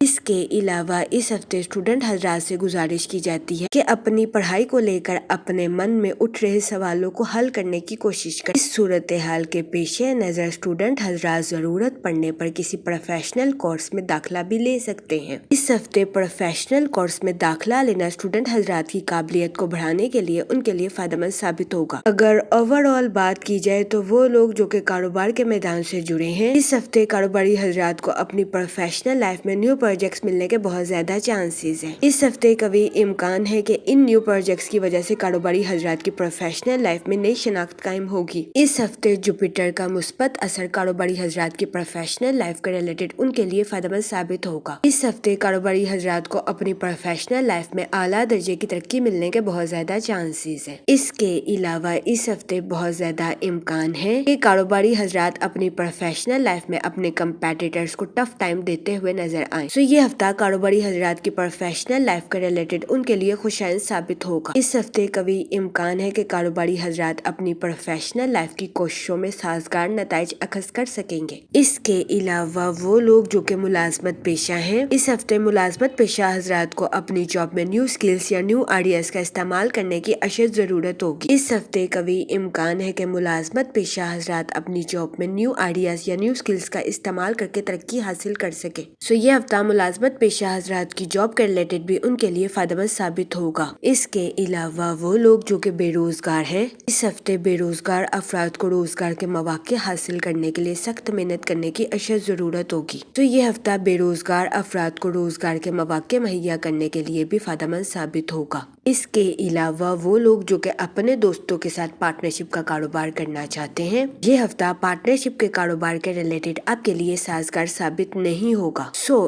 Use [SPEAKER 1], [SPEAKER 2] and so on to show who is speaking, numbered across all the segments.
[SPEAKER 1] اس کے علاوہ اس ہفتے اسٹوڈنٹ حضرات سے گزارش کی جاتی ہے کہ اپنی پڑھائی کو لے کر اپنے من میں اٹھ رہے سوالوں کو حل کرنے کی کوشش کریں۔ اس صورتحال کے پیش نظر اسٹوڈنٹ حضرات ضرورت پڑنے پر کسی پروفیشنل کورس میں داخلہ بھی لے سکتے ہیں۔ اس ہفتے پروفیشنل کورس میں داخلہ لینا اسٹوڈنٹ حضرات کی قابلیت کو بڑھانے کے لیے ان کے لیے فائدہ مند ثابت ہوگا۔ اگر اوور آل بات کی جائے تو وہ لوگ جو کہ کاروبار کے میدان سے جڑے ہیں، اس ہفتے کاروباری حضرات کو اپنی پروفیشنل لائف میں نیو پروجیکٹس ملنے کے بہت زیادہ چانسز ہیں۔ اس ہفتے قوی امکان ہے کہ ان نیو پروجیکٹس کی وجہ سے کاروباری حضرات کی پروفیشنل لائف میں نئی شناخت قائم ہوگی۔ اس ہفتے جوپیٹر کا مثبت اثر کاروباری حضرات کی پروفیشنل لائف کے ریلیٹڈ ان کے لیے فائدہ مند ثابت ہوگا۔ اس ہفتے کاروباری حضرات کو اپنی پروفیشنل لائف میں اعلیٰ درجے کی ترقی ملنے کے بہت زیادہ چانسز ہیں۔ اس کے علاوہ اس ہفتے بہت زیادہ امکان ہے کہ کاروباری حضرات اپنی پروفیشنل لائف میں اپنے کمپیٹیٹرز کو ٹف ٹائم دیتے ہوئے نظر آئیں۔ یہ ہفتہ کاروباری حضرات کی پروفیشنل لائف کے ریلیٹڈ ان کے لیے خوشائند ثابت ہوگا۔ اس ہفتے قوی امکان ہے کہ کاروباری حضرات اپنی پروفیشنل لائف کی کوششوں میں سازگار نتائج اخذ کر سکیں گے۔ اس کے علاوہ وہ لوگ جو کہ ملازمت پیشہ ہیں، اس ہفتے ملازمت پیشہ حضرات کو اپنی جاب میں نیو سکلز یا نیو آئیڈیاز کا استعمال کرنے کی اشد ضرورت ہوگی۔ اس ہفتے قوی امکان ہے کہ ملازمت پیشہ حضرات اپنی جاب میں نیو آئیڈیاز یا نیو سکلز کا استعمال کر کے ترقی حاصل کر سکیں۔ یہ ہفتہ ملازمت پیشہ حضرات کی جاب کے ریلیٹڈ بھی ان کے لیے فائدہ مند ثابت ہوگا۔ اس کے علاوہ وہ لوگ جو کہ بے روزگار ہیں، اس ہفتے بے روزگار افراد کو روزگار کے مواقع حاصل کرنے کے لیے سخت محنت کرنے کی اشد ضرورت ہوگی۔ یہ ہفتہ بے روزگار افراد کو روزگار کے مواقع مہیا کرنے کے لیے بھی فائدہ مند ثابت ہوگا۔ اس کے علاوہ وہ لوگ جو کہ اپنے دوستوں کے ساتھ پارٹنرشپ کا کاروبار کرنا چاہتے ہیں، یہ ہفتہ پارٹنرشپ کے کاروبار کے ریلیٹڈ آپ کے لیے سازگار ثابت نہیں ہوگا۔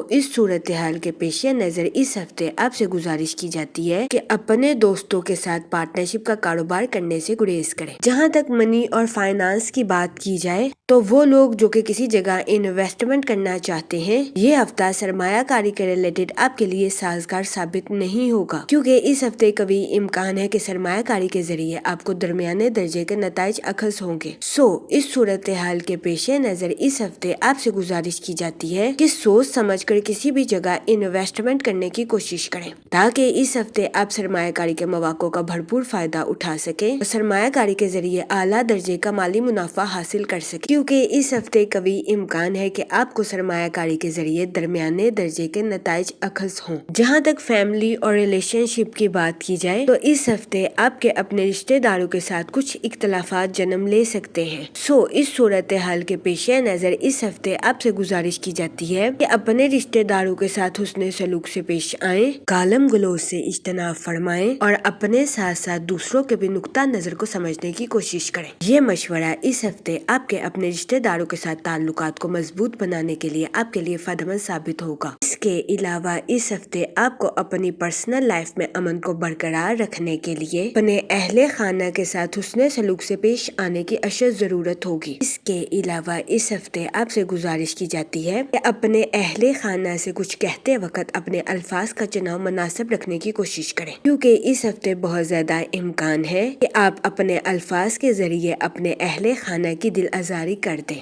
[SPEAKER 1] اس صورتحال کے پیش نظر اس ہفتے آپ سے گزارش کی جاتی ہے کہ اپنے دوستوں کے ساتھ پارٹنرشپ کا کاروبار کرنے سے گریز کریں۔ جہاں تک منی اور فائنانس کی بات کی جائے تو وہ لوگ جو کہ کسی جگہ انویسٹمنٹ کرنا چاہتے ہیں، یہ ہفتہ سرمایہ کاری کے ریلیٹڈ آپ کے لیے سازگار ثابت نہیں ہوگا، کیونکہ اس ہفتے قوی امکان ہے کہ سرمایہ کاری کے ذریعے آپ کو درمیانے درجے کے نتائج اخذ ہوں گے۔ اس صورتحال کے پیش نظر اس ہفتے آپ سے گزارش کی جاتی ہے کہ سوچ سمجھ کر کسی بھی جگہ انویسٹمنٹ کرنے کی کوشش کریں تاکہ اس ہفتے آپ سرمایہ کاری کے مواقع کا بھرپور فائدہ اٹھا سکیں اور سرمایہ کاری کے ذریعے اعلیٰ درجے کا مالی منافع حاصل کر سکیں، کیونکہ اس ہفتے قوی امکان ہے کہ آپ کو سرمایہ کاری کے ذریعے درمیانے درجے کے نتائج اخذ ہوں۔ جہاں تک فیملی اور ریلیشن شپ کی بات کی جائے تو اس ہفتے آپ کے اپنے رشتہ داروں کے ساتھ کچھ اختلافات جنم لے سکتے ہیں۔ اس صورتحال کے پیش نظر اس ہفتے آپ سے گزارش کی جاتی ہے کہ اپنے رشتہ داروں کے ساتھ حسن سلوک سے پیش آئیں، گالم گلوچ سے اجتناب فرمائیں اور اپنے ساتھ ساتھ دوسروں کے بھی نقطہ نظر کو سمجھنے کی کوشش کریں۔ یہ مشورہ اس ہفتے آپ کے اپنے رشتہ داروں کے ساتھ تعلقات کو مضبوط بنانے کے لیے آپ کے لیے فائدہ مند ثابت ہوگا۔ اس کے علاوہ اس ہفتے آپ کو اپنی پرسنل لائف میں امن کو برقرار رکھنے کے لیے اپنے اہل خانہ کے ساتھ حسن سلوک سے پیش آنے کی اشد ضرورت ہوگی۔ اس کے علاوہ اس ہفتے آپ سے گزارش کی جاتی ہے کہ اپنے اہل خانہ سے کچھ کہتے وقت اپنے الفاظ کا چناؤ مناسب رکھنے کی کوشش کریں، کیونکہ اس ہفتے بہت زیادہ امکان ہے کہ آپ اپنے الفاظ کے ذریعے اپنے اہل خانہ کی دل آزاری کر دیں۔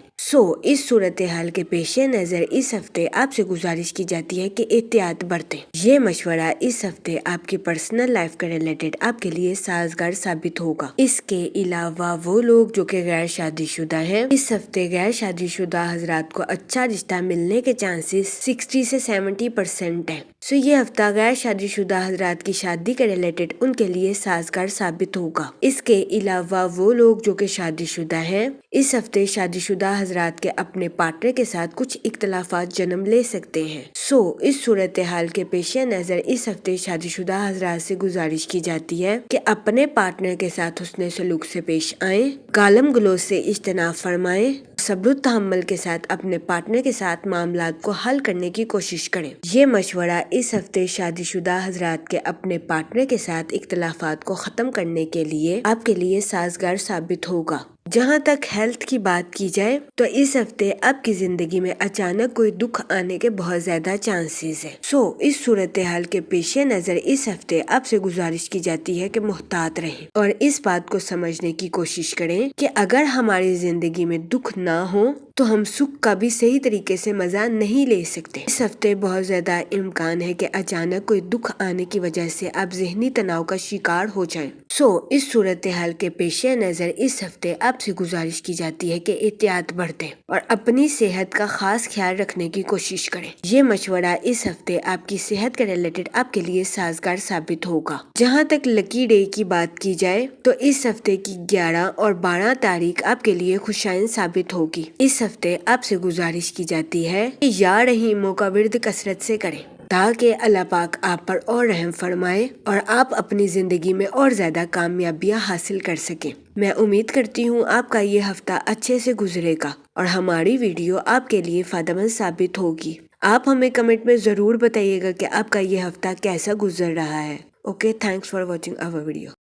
[SPEAKER 1] اس صورتحال کے پیش نظر اس ہفتے آپ سے گزارش کی جاتی ہے کہ احتیاط برتیں۔ یہ مشورہ اس ہفتے آپ کی پرسنل لائف کے ریلیٹڈ آپ کے لیے سازگار ثابت ہوگا۔ اس کے علاوہ وہ لوگ جو کہ غیر شادی شدہ ہیں، اس ہفتے غیر شادی شدہ حضرات کو اچھا رشتہ ملنے کے چانسز 60 سے 70% ہیں۔ یہ ہفتہ غیر شادی شدہ حضرات کی شادی کے ریلیٹڈ ان کے لیے سازگار ثابت ہوگا۔ اس کے علاوہ وہ لوگ جو کہ شادی شدہ ہیں، اس ہفتے شادی شدہ حضرات کے اپنے پارٹنر کے ساتھ کچھ اختلافات جنم لے سکتے ہیں۔ اس صورتحال کے پیش نظر اس ہفتے شادی شدہ حضرات سے گزارش کی جاتی ہے کہ اپنے پارٹنر کے ساتھ حسن سلوک سے پیش آئیں، گالم گلوچ سے اجتناب فرمائیں، صبر و تحمل کے ساتھ اپنے پارٹنر کے ساتھ معاملات کو حل کرنے کی کوشش کریں۔ یہ مشورہ اس ہفتے شادی شدہ حضرات کے اپنے پارٹنر کے ساتھ اختلافات کو ختم کرنے کے لیے آپ کے لیے سازگار ثابت ہوگا۔ جہاں تک ہیلتھ کی بات کی جائے تو اس ہفتے آپ کی زندگی میں اچانک کوئی دکھ آنے کے بہت زیادہ چانسز ہیں۔ اس صورتحال کے پیش نظر اس ہفتے آپ سے گزارش کی جاتی ہے کہ محتاط رہیں اور اس بات کو سمجھنے کی کوشش کریں کہ اگر ہماری زندگی میں دکھ نہ ہو تو ہم سکھ کا بھی صحیح طریقے سے مزہ نہیں لے سکتے۔ اس ہفتے بہت زیادہ امکان ہے کہ اچانک کوئی دکھ آنے کی وجہ سے آپ ذہنی تناؤ کا شکار ہو جائیں۔ اس صورتحال کے پیش نظر اس ہفتے آپ سے گزارش کی جاتی ہے کہ احتیاط برتیں اور اپنی صحت کا خاص خیال رکھنے کی کوشش کریں۔ یہ مشورہ اس ہفتے آپ کی صحت کے ریلیٹڈ آپ کے لیے سازگار ثابت ہوگا۔ جہاں تک لکی ڈے کی بات کی جائے تو اس ہفتے کی 11 اور 12 تاریخ آپ کے لیے خوشائن ثابت ہوگی۔ اس ہفتے آپ سے گزارش کی جاتی ہے کہ یا رحیموں کا ورد کثرت سے کریں تاکہ اللہ پاک آپ پر اور رحم فرمائے اور آپ اپنی زندگی میں اور زیادہ کامیابیاں حاصل کر سکیں۔ میں امید کرتی ہوں آپ کا یہ ہفتہ اچھے سے گزرے گا اور ہماری ویڈیو آپ کے لیے فائدہ مند ثابت ہوگی۔ آپ ہمیں کمنٹ میں ضرور بتائیے گا کہ آپ کا یہ ہفتہ کیسا گزر رہا ہے۔ Okay, thanks for watching our video.